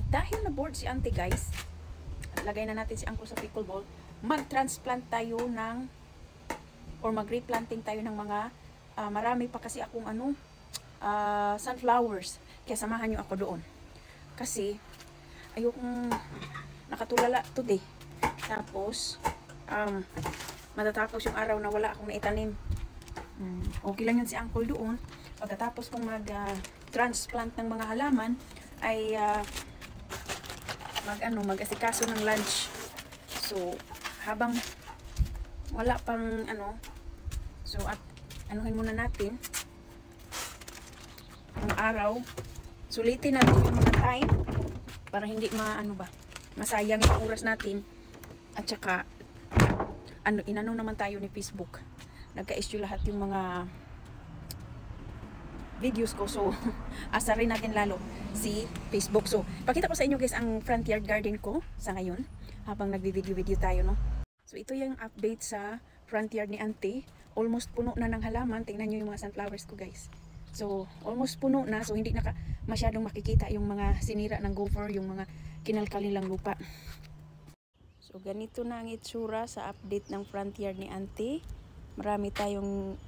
dahil na board si auntie guys, lagay na natin si uncle sa pickleball, mag-transplant tayo ng, or mag-replanting tayo ng mga, marami pa kasi akong sunflowers. Kaya samahan nyo ako doon. Kasi, ayokong nakatulala today. Tapos, matatapos yung araw na wala akong naitanim. Okay lang yun si uncle doon. Pagkatapos kong mag-transplant ng mga halaman, ay mag-asikaso ng lunch. So, habang wala pang so at anuhin muna natin ang araw, sulitin natin yung mga time para hindi masayang yung oras natin. At saka inano naman tayo ni Facebook, nagka-issue lahat yung mga videos ko, so asarin natin lalo si Facebook. So pakita ko sa inyo guys ang front yard garden ko sa ngayon habang nagvi-video tayo, no. So ito yung update sa front yard ni auntie. Almost puno na ng halaman. Tingnan nyo yung mga sunflowers ko guys. So almost puno na, so hindi na masyadong makikita yung mga sinira ng gopher, yung mga kinalkal nilang lupa. So ganito na ang itsura sa update ng front yard ni auntie. Marami tayong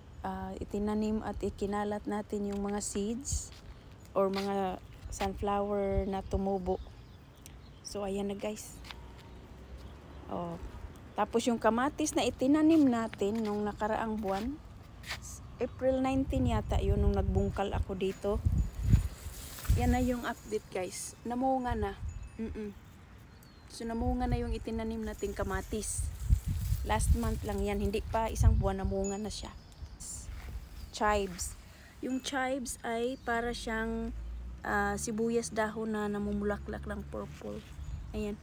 itinanim at ikinalat natin yung mga seeds or mga sunflower na tumubo. So ayan na guys. Tapos yung kamatis na itinanim natin nung nakaraang buwan, April 19 yata yun, nung nagbungkal ako dito. Yan na yung update guys. Namunga na. So namunga na yung itinanim nating kamatis. Last month lang yan, hindi pa isang buwan, namunga na siya. Chives. Yung chives ay para siyang sibuyas dahon na namumulaklak ng purple. Ayan.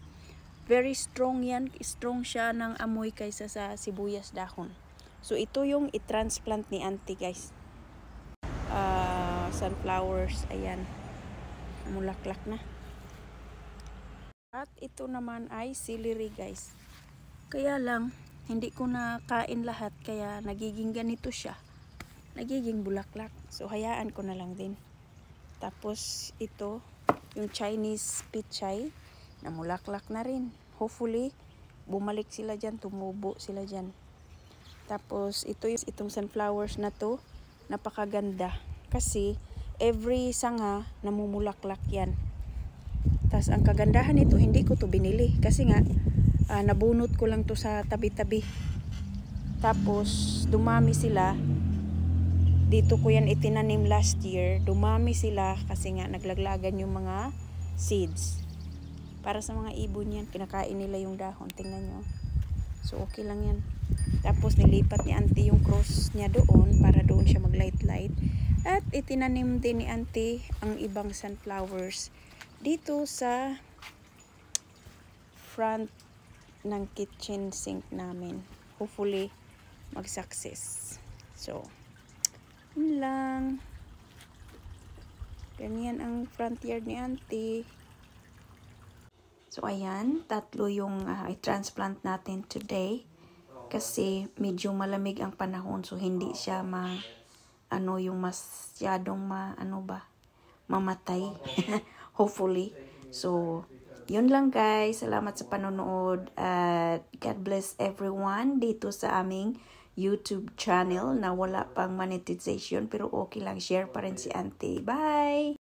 Very strong yan. Strong siya ng amoy kaysa sa sibuyas dahon. So ito yung i-transplant ni auntie guys. Sunflowers. Ayan. Namulaklak na. At ito naman ay celery guys. Kaya lang, hindi ko na kain lahat, kaya nagiging ganito siya. Nagiging bulaklak. So hayaan ko na lang din. Tapos ito, yung Chinese pichay, namulaklak na rin. Hopefully, bumalik sila dyan, tumubo sila dyan. Tapos itong sunflowers na to, napakaganda. Kasi every sanga namumulaklak yan. Tapos ang kagandahan nito, hindi ko to binili. Kasi nga, nabunot ko lang to sa tabi-tabi. Tapos dumami sila. Dito ko yan itinanim last year. Dumami sila kasi nga naglaglagan yung mga seeds. Para sa mga ibon yan, kinakain nila yung dahon. Tingnan nyo. So okay lang yan. Tapos nilipat ni auntie yung cross niya doon para doon siya mag-light-light. At itinanim din ni auntie ang ibang sunflowers dito sa front ng kitchen sink namin. Hopefully mag-success. So yun lang. Ganyan ang front yard ni auntie. So ayan, 3 yung i-transplant natin today. Kasi medyo malamig ang panahon, so hindi siya yung masyadong mamatay. Hopefully. So yun lang guys. Salamat sa panonood at God bless everyone dito sa aming YouTube channel na wala pang monetization pero okay lang, share pa rin si auntie. Bye!